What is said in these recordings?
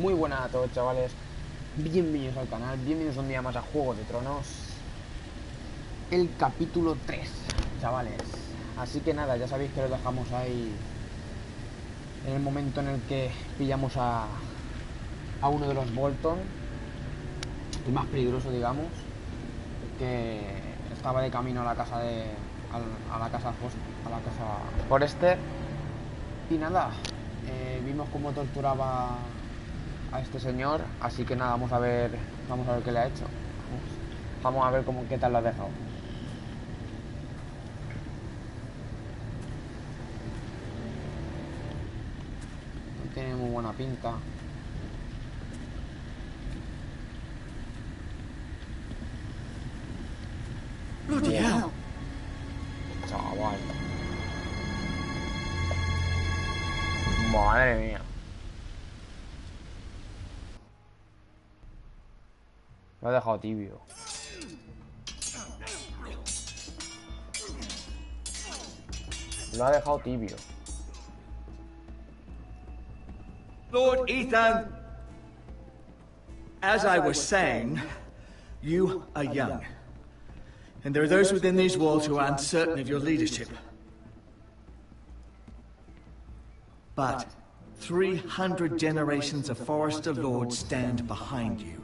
Muy buenas a todos, chavales. Bienvenidos al canal, bienvenidos un día más a Juego de Tronos. El capítulo 3, chavales. Así que nada, ya sabéis que lo dejamos ahí en el momento en el que pillamos a uno de los Bolton, el más peligroso, digamos, que estaba de camino a la casa a la casa Forrester. Y nada, vimos cómo torturaba a este señor, así que nada, vamos a ver qué le ha hecho. Vamos a ver qué tal lo ha dejado. No tiene muy buena pinta. Bloody hell. Chaval. Madre mía. Lo ha dejado tibio. Lo ha dejado tibio. Lord Ethan, as I was saying, you are young. And there are those within these walls who are uncertain of your leadership. But 300 generations of Forrester lords stand behind you.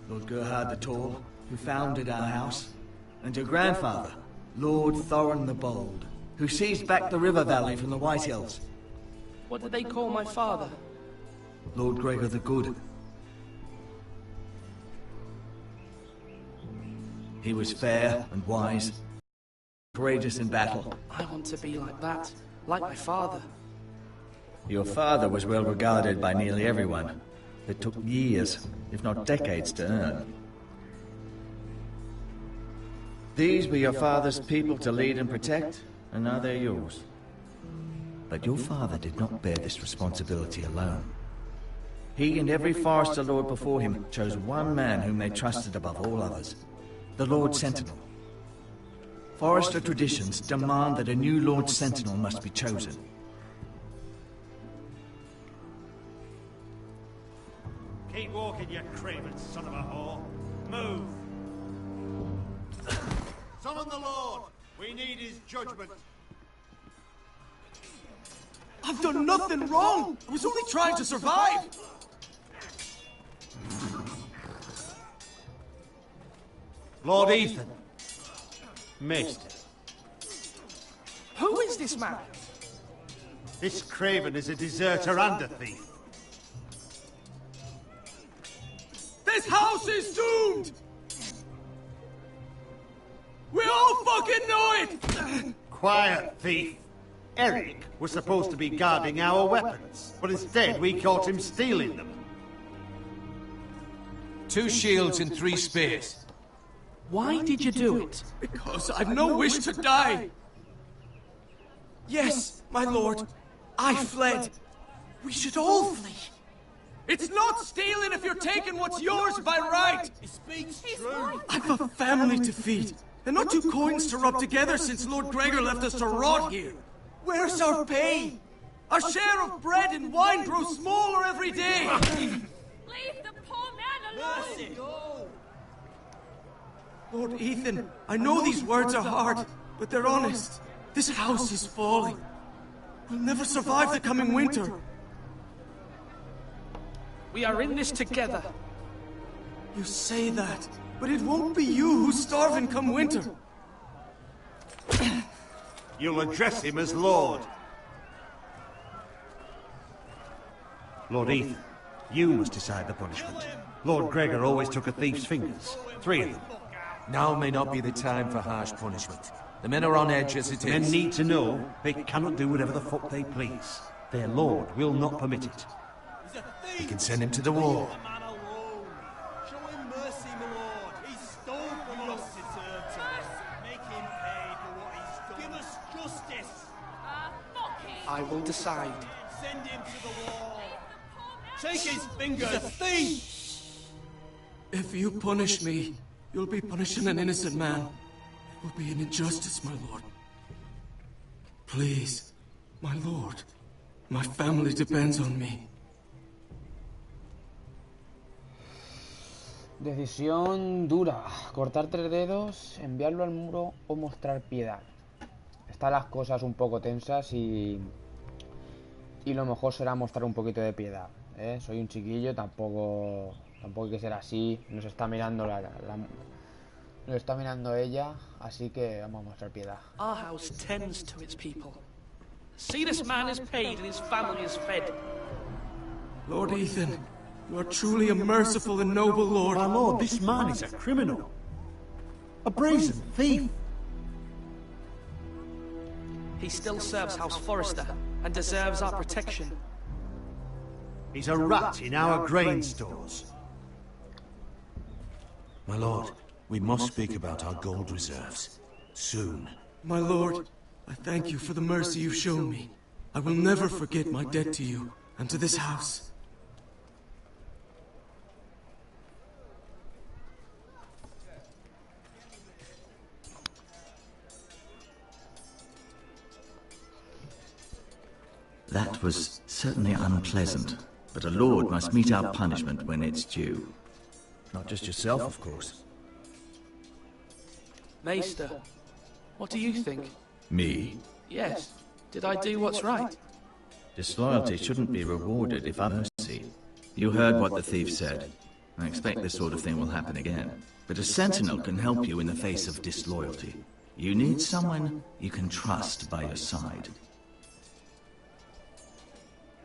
Lord Gerhard the Tall, who founded our house, and your grandfather, Lord Thorin the Bold, who seized back the river valley from the White Hills. What did they call my father? Lord Gregor the Good. He was fair and wise, courageous in battle. I want to be like that, like my father. Your father was well regarded by nearly everyone. It took years, if not decades, to earn. These were your father's people to lead and protect, and now they're yours. But your father did not bear this responsibility alone. He and every Forrester Lord before him chose one man whom they trusted above all others, the Lord Sentinel. Forrester traditions demand that a new Lord Sentinel must be chosen. Keep walking, you craven son of a whore. Move! Summon the Lord! We need his judgment. I've done nothing wrong! I was only trying to survive! Lord Ethan. Missed. Who is this man? This craven is a deserter and a thief. This house is doomed! We all fucking know it! Quiet, thief. Eric was supposed to be guarding our weapons, but instead we caught him stealing them. 2 shields and 3 spears. Why did you do it? Because I've no wish to die! Yes, my lord, I fled. We should all flee. It's not stealing if you're taking what's yours by right! He speaks true. I've a family to feed, and not 2 coins to rub together since Lord Gregor left us to rot here. Where's our pay? Our share of bread and wine grows smaller every day! Leave the poor man alone! Mercy. Lord Ethan, I know these words are hard, but they're honest. This house is falling. We'll never survive the coming winter. We are in this together. You say that, but it won't be you who's starving come winter. You'll address him as Lord. Lord Ethan, you must decide the punishment. Lord Gregor always took a thief's fingers. 3 of them. Now may not be the time for harsh punishment. The men are on edge as it Men is. need to know they cannot do whatever the fuck they please. Their Lord will not permit it. We can send him to the war. Show him mercy, my lord. He stole from us. Make him pay for what he's done. Give us justice. Fucking I will decide. Send him to the wall. Take his fingers. He's a thief. If you punish me, you'll be punishing an innocent man. It will be an injustice, my lord. Please, my lord. My family depends on me. Decisión dura. Cortar 3 dedos, enviarlo al muro o mostrar piedad. Están las cosas un poco tensas y lo mejor será mostrar un poquito de piedad, ¿eh? Soy un chiquillo, tampoco hay que ser así. Nos está mirando nos está mirando ella, así que vamos a mostrar piedad. Our house tends to its people. See, this man is paid and his family is fed. Lord Ethan, you are truly a merciful and noble lord. My lord, this man is a criminal. A brazen thief. He still serves House Forrester and deserves our protection. He's a rat in our grain stores. My lord, we must speak about our gold reserves. Soon. My lord, I thank you for the mercy you've shown me. I will never forget my debt to you and to this house. That was certainly unpleasant, but a lord must meet our punishment when it's due. Not just yourself, of course. Maester, what do you think? Me? Yes. Did I do what's right? Disloyalty shouldn't be rewarded if mercy. You heard what the thief said. I expect this sort of thing will happen again. But a sentinel can help you in the face of disloyalty. You need someone you can trust by your side.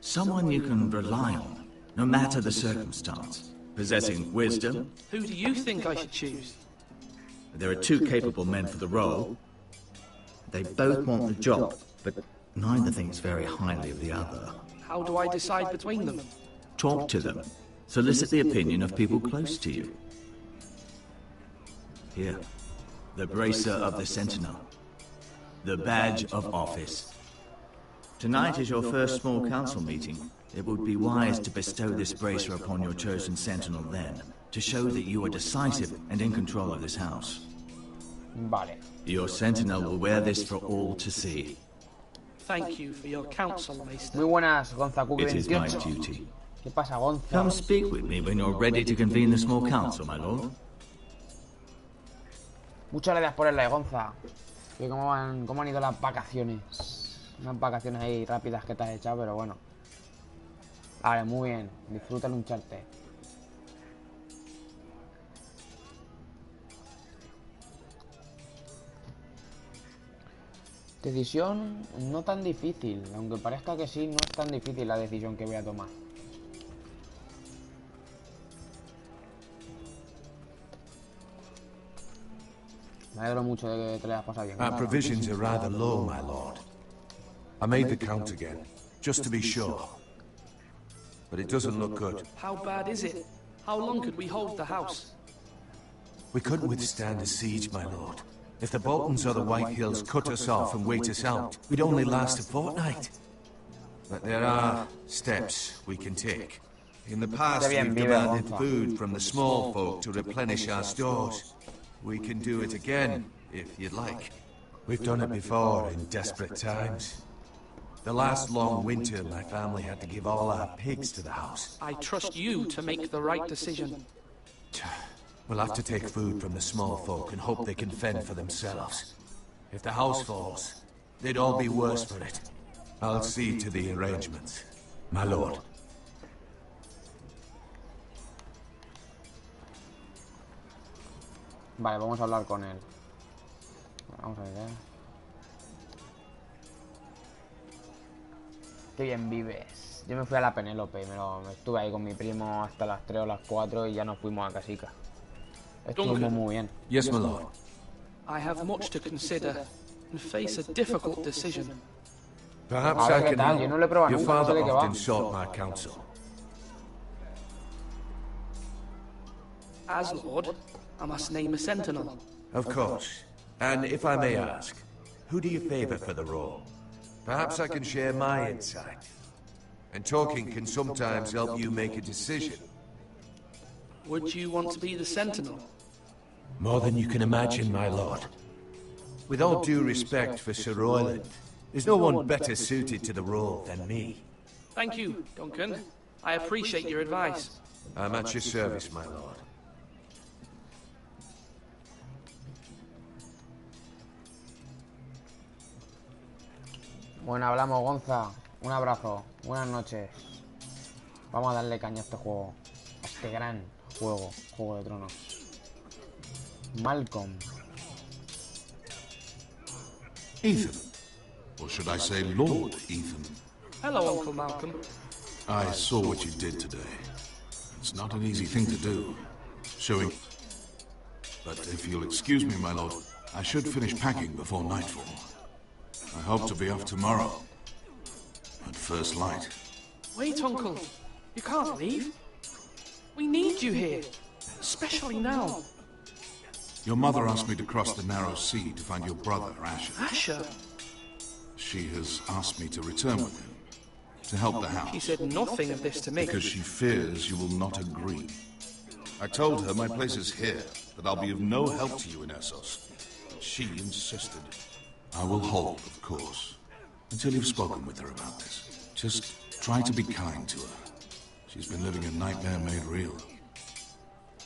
Someone you can rely on, no matter the circumstance. Possessing wisdom. Who do you think I should choose? There are 2 capable men for the role. They both want the job, but neither thinks very highly of the other. How do I decide between them? Talk to them. Solicit the opinion of people close to you. Here, the bracer of the sentinel. The badge of office. Tonight is your first small council meeting. It would be wise to bestow this bracer upon your chosen sentinel then, to show that you are decisive and in control of this house. Vale. Your sentinel will wear this for all to see. Thank you for your counsel, Maester. Muy buenas, Gonza It is my 28. duty. ¿Qué pasa, Gonza? Come speak with me when you're ready to convene the small council, my lord. Muchas gracias por el like, Gonza. Y cómo han ido las vacaciones. Unas vacaciones ahí rápidas que te has echado, pero bueno. Vale, muy bien. Disfruta el Uncharted. Decisión no tan difícil. Aunque parezca que sí, no es tan difícil la decisión que voy a tomar. Me alegro mucho de que te lo hayas pasado bien. Our provisions are rather low, my lord. I made the count again, just to be sure. But it doesn't look good. How bad is it? How long could we hold the house? We couldn't withstand a siege, my lord. If the Boltons or the White Hills cut us off and wait us out, we'd only last a fortnight. But there are steps we can take. In the past, we've demanded food from the small folk to replenish our stores. We can do it again, if you'd like. We've done it before in desperate times. The last long winter, my family had to give all our pigs to the house. I trust you to make the right decision. We'll have to take food from the small folk and hope they can fend for themselves. If the house falls, they'd all be worse for it. I'll see to the arrangements, my lord. Vale, vamos a hablar con él. Vamos a ver. Qué bien vives. Yo me fui a la Penélope, me estuve ahí con mi primo hasta las 3 o las 4 y ya nos fuimos a Casica. Estuvimos muy bien. Yes, my lord. I have much to consider and face a difficult decision. Perhaps A I ver qué can tal, yo no lo he help. probado Your nunca, no sé father de qué va. often sought my counsel. As Lord, I must name a sentinel. Of course. And if I may ask, who do you favor for the role? Perhaps I can share my insight. And talking can sometimes help you make a decision. Would you want to be the sentinel? More than you can imagine, my lord. With all due respect for Sir Royland, there's no one better suited to the role than me. Thank you, Duncan. I appreciate your advice. I'm at your service, my lord. Bueno, hablamos, Gonza. Un abrazo. Buenas noches. Vamos a darle caña a este juego. A este gran juego. Juego de Tronos. Malcolm. Ethan. Or should I say Lord Ethan? Hello, Uncle Malcolm. I saw what you did today. It's not an easy thing to do. Showing... But if you'll excuse me, my lord, I should finish packing before nightfall. I hope to be off tomorrow. At first light. Wait, Uncle. You can't leave. We need you here. Especially now. Your mother asked me to cross the narrow sea to find your brother, Asher. Asher? She has asked me to return with him. To help the house. She said nothing of this to me. Because she fears you will not agree. I told her my place is here, that I'll be of no help to you in Essos. She insisted. I will hold, of course, until you've spoken with her about this. Just try to be kind to her. She's been living a nightmare made real.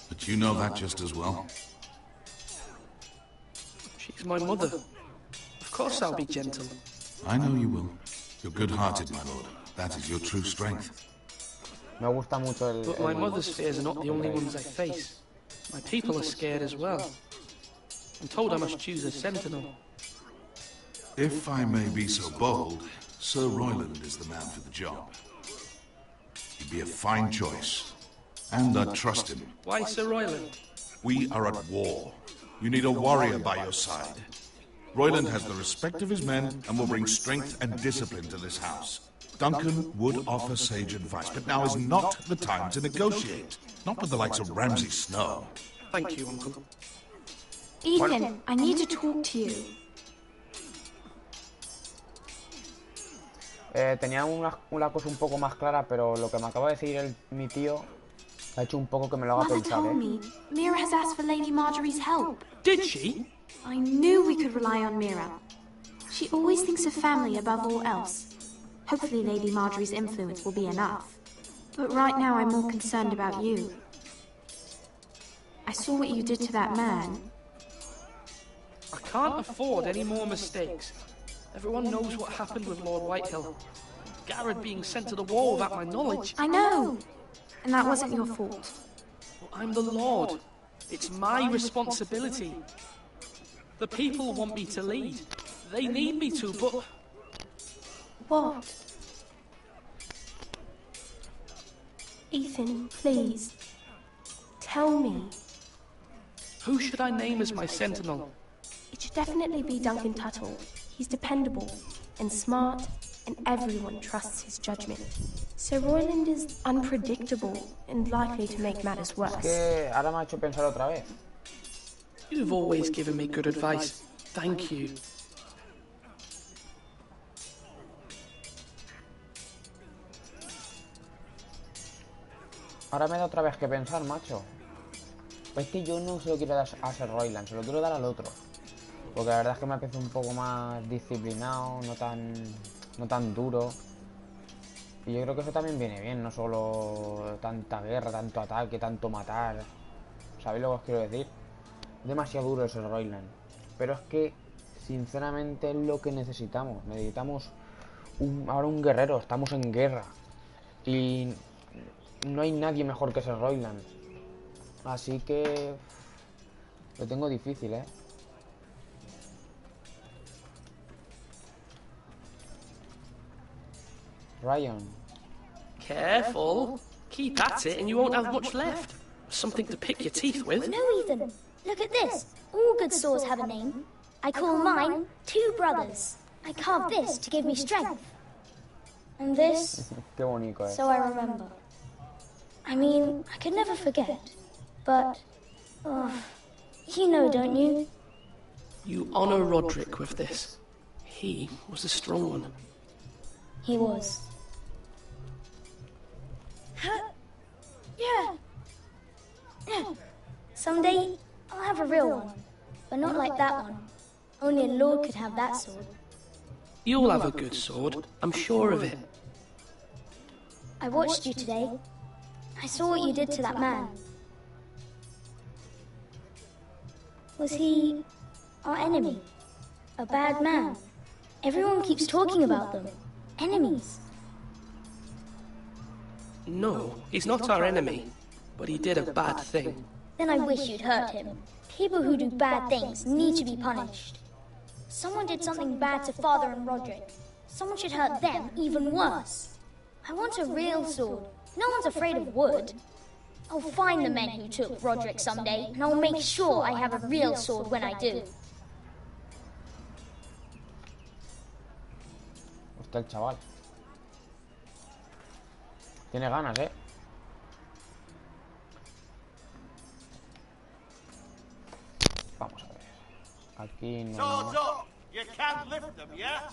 But you know that just as well. She's my mother. Of course I'll be gentle. I know you will. You're good-hearted, my lord. That is your true strength. Me gusta mucho el... But my mother's fears are not the only ones I face. My people are scared as well. I'm told I must choose a sentinel. If I may be so bold, Sir Royland is the man for the job. He'd be a fine choice. And I'd trust him. Why Sir Royland? We are at war. You need a warrior by your side. Royland has the respect of his men and will bring strength and discipline to this house. Duncan would offer sage advice, but now is not the time to negotiate. Not with the likes of Ramsay Snow. Thank you, Uncle. Ethan, I need to talk to you. Tenía una cosa un poco más clara, pero lo que me acaba de decir mi tío ha hecho un poco que me lo haga Mother pensar, told me Mira has asked for Lady Marjorie's help. Did she? I knew we could rely on Mira. She always thinks of family above all else. Hopefully Lady Marjorie's influence will be enough. But right now I'm more concerned about you. I saw what you did to that man. I can't afford any more mistakes. Everyone knows what happened with Lord Whitehill. Garrett being sent to the war without my knowledge. I know. And that wasn't your fault. Well, I'm the Lord. It's my responsibility. The people want me to lead. They need me to, but... What? Ethan, please. Tell me. Who should I name as my sentinel? It should definitely be Duncan Tuttle. He's dependable and smart, and everyone trusts his judgment. Sir Royland is unpredictable and likely to make matters worse. Que ahora me ha hecho pensar otra vez. You've always given me good advice. Thank you. Ahora me da otra vez que pensar, macho. Es que yo no se lo quiero dar a Sir Royland, se lo quiero dar al otro. Porque la verdad es que me apetece un poco más disciplinado, no tan duro. Y yo creo que eso también viene bien, no solo tanta guerra, tanto ataque, tanto matar. ¿Sabéis lo que os quiero decir? Es demasiado duro ese Royland. Pero es que, sinceramente, es lo que necesitamos. Necesitamos ahora un guerrero, estamos en guerra. Y no hay nadie mejor que ese Royland. Así que... lo tengo difícil, ¿eh? Ryan. Careful. Keep at it and you won't have much left. Something to pick your teeth with. No, Ethan. Look at this. All good swords have a name. I call mine Two Brothers. I carved this to give me strength. And this... Qué bonito, so I remember. I mean, I could never forget. But... oh, you know, don't you? You honor Roderick with this. He was the strong one. He was. Yeah. Someday, I'll have a real one. But not like that one. Only a lord could have that sword. You'll have a good sword. I'm sure of it. I watched you today. I saw what you did to that man. Was he our enemy? A bad man? Everyone keeps talking about them. Enemies. No, he's not our enemy, but he did a bad thing. Then I wish you'd hurt him. People who do bad things need to be punished. Someone did something bad to Father and Roderick. Someone should hurt them even worse. I want a real sword. No one's afraid of wood. I'll find the men who took Roderick someday, and I'll make sure I have a real sword when I do. Hostia, el chaval. Tiene ganas, ¿eh? Vamos a ver. Aquí no... Swords up! You can't lift them, yeah?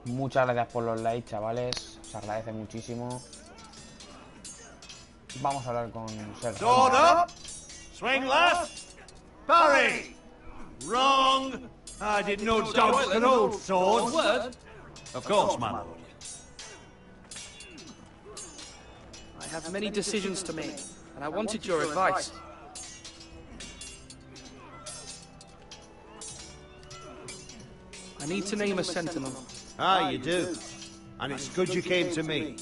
Muchas gracias por los likes, chavales. Se agradece muchísimo. Vamos a hablar con Sergio. Sword up! Swing left! Parry! Wrong! I didn't know dogs could hold swords. Word? Of course, my lord. I have many decisions to make, and I wanted your advice. I need to name a sentinel. Ah, you do. And it's good you came to me.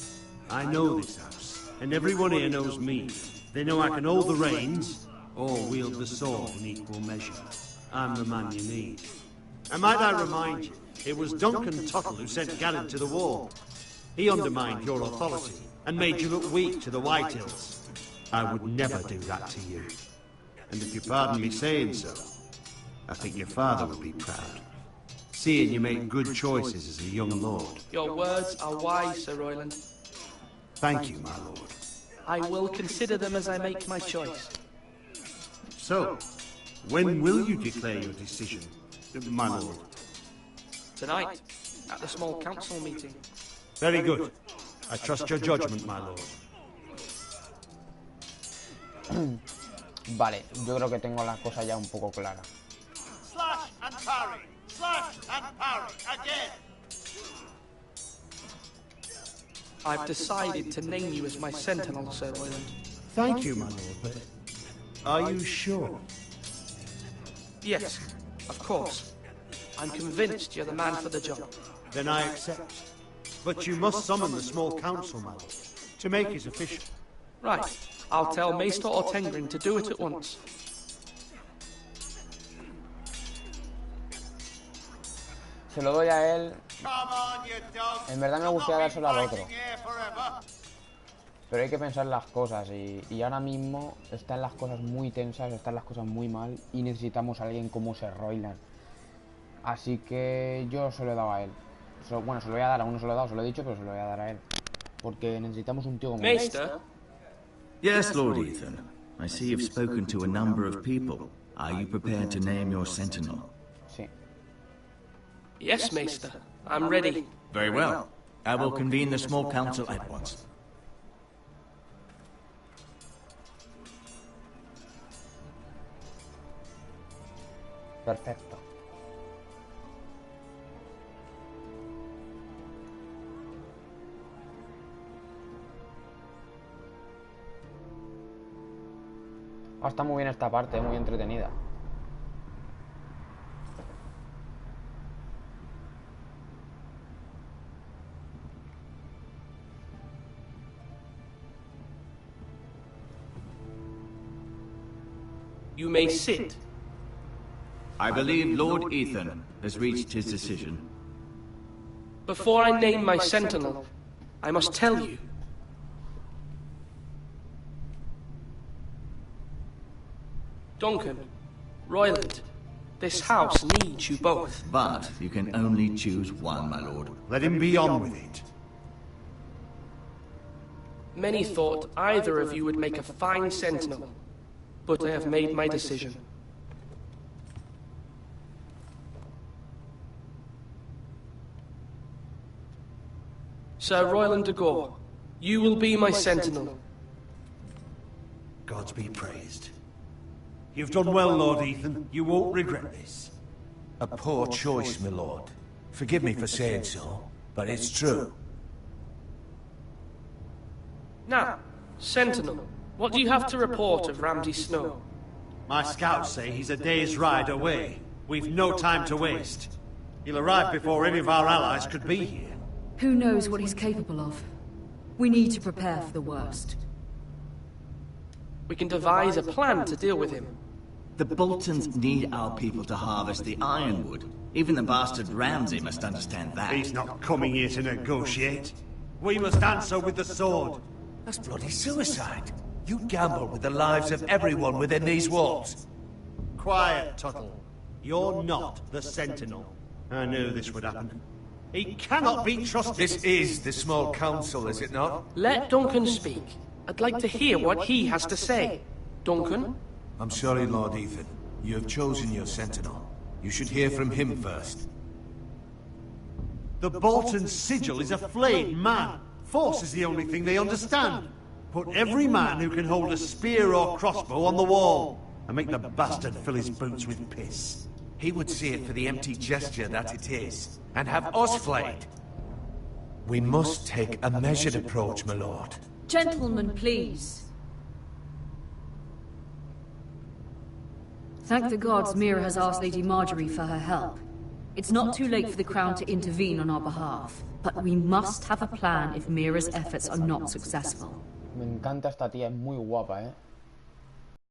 I know this house, and everyone here knows me. They know I can hold the reins, or wield the sword in equal measure. I'm the man you need. And might I remind you, it was Duncan Tuttle who sent Garrett to the war. He undermined your authority, and made you look weak to the Whitehills. I would never do that to you. And if you pardon me saying so, I think your father would be proud. Seeing you make good choices as a young lord. Your words are wise, Sir Royland. Thank you, my lord. I will consider them as I make my choice. So, when will you declare your decision, my lord? Tonight, at the small council meeting. Very good. I trust your judgment, my lord. Vale, yo creo que tengo las cosas ya un poco claras. Slash and parry! Slash and parry! Again! I've decided to name you as my sentinel, Sir Royland. Thank you, my lord, but are you sure? Yes, of course. I'm convinced you're the man for the job. Then I accept. But you must summon the small council, my lord, to make it official. Right. I'll tell Maester Ortengrin to do it at once. Se lo doy a él. Come on, you dogs! En verdad me gustaría dárselo al otro. Fighting here forever. Pero hay que pensar las cosas y ahora mismo están las cosas muy tensas, están las cosas muy mal y necesitamos a alguien como Sir Royland. Así que yo se lo he dado a él. Bueno, se lo voy a dar, aún no se lo he dado, se lo he dicho, pero se lo voy a dar a él. Porque necesitamos un tío como él. Maester? Yes, Lord Ethan. I see you've spoken to a number of people. Are you prepared to name your sentinel? Sí. Yes, Maester. I'm ready. Very well. I will convene the small council at once. Perfecto. Está muy bien esta parte, muy entretenida. You may sit. I believe Lord Ethan has reached his decision. Before I name my sentinel, I must tell you. Duncan, Royland, this house needs you both. But you can only choose one, my lord. Let him be on with it. Many thought either of you would make a fine sentinel, but I have made my decision. Sir Royland de Gore, you will be my sentinel. Gods be praised. You've done well, Lord Ethan. You won't regret this. A poor choice, my lord. Forgive me for saying so. but it's true. Now, Sentinel, what do you have to report of Ramsay Snow? My scouts say he's a day's ride away. We've no time to waste. He'll arrive before any of our allies could be here. Who knows what he's capable of? We need to prepare for the worst. We can devise a plan to deal with him. The Boltons need our people to harvest the ironwood. Even the bastard Ramsay must understand that. He's not coming here to negotiate. We must answer with the sword. That's bloody suicide. You gamble with the lives of everyone within these walls. Quiet, Tuttle. You're not the Sentinel. I knew this would happen. He cannot be trusted. This is the small council, is it not? Let Duncan speak. I'd like to hear what he has to say. Duncan? I'm sorry, Lord Ethan. You have chosen your sentinel. You should hear from him first. The Bolton sigil is a flayed man. Force is the only thing they understand. Put every man who can hold a spear or crossbow on the wall, and make the bastard fill his boots with piss. He would see it for the empty gesture that it is, and have us flayed. We must take a measured approach, my lord. Gentlemen, please. Thank the gods Mira has asked Lady Marjorie for her help. It's not too late for the Crown to intervene on our behalf, but we must have a plan if Mira's efforts are not successful. Me encanta esta tía, es muy guapa,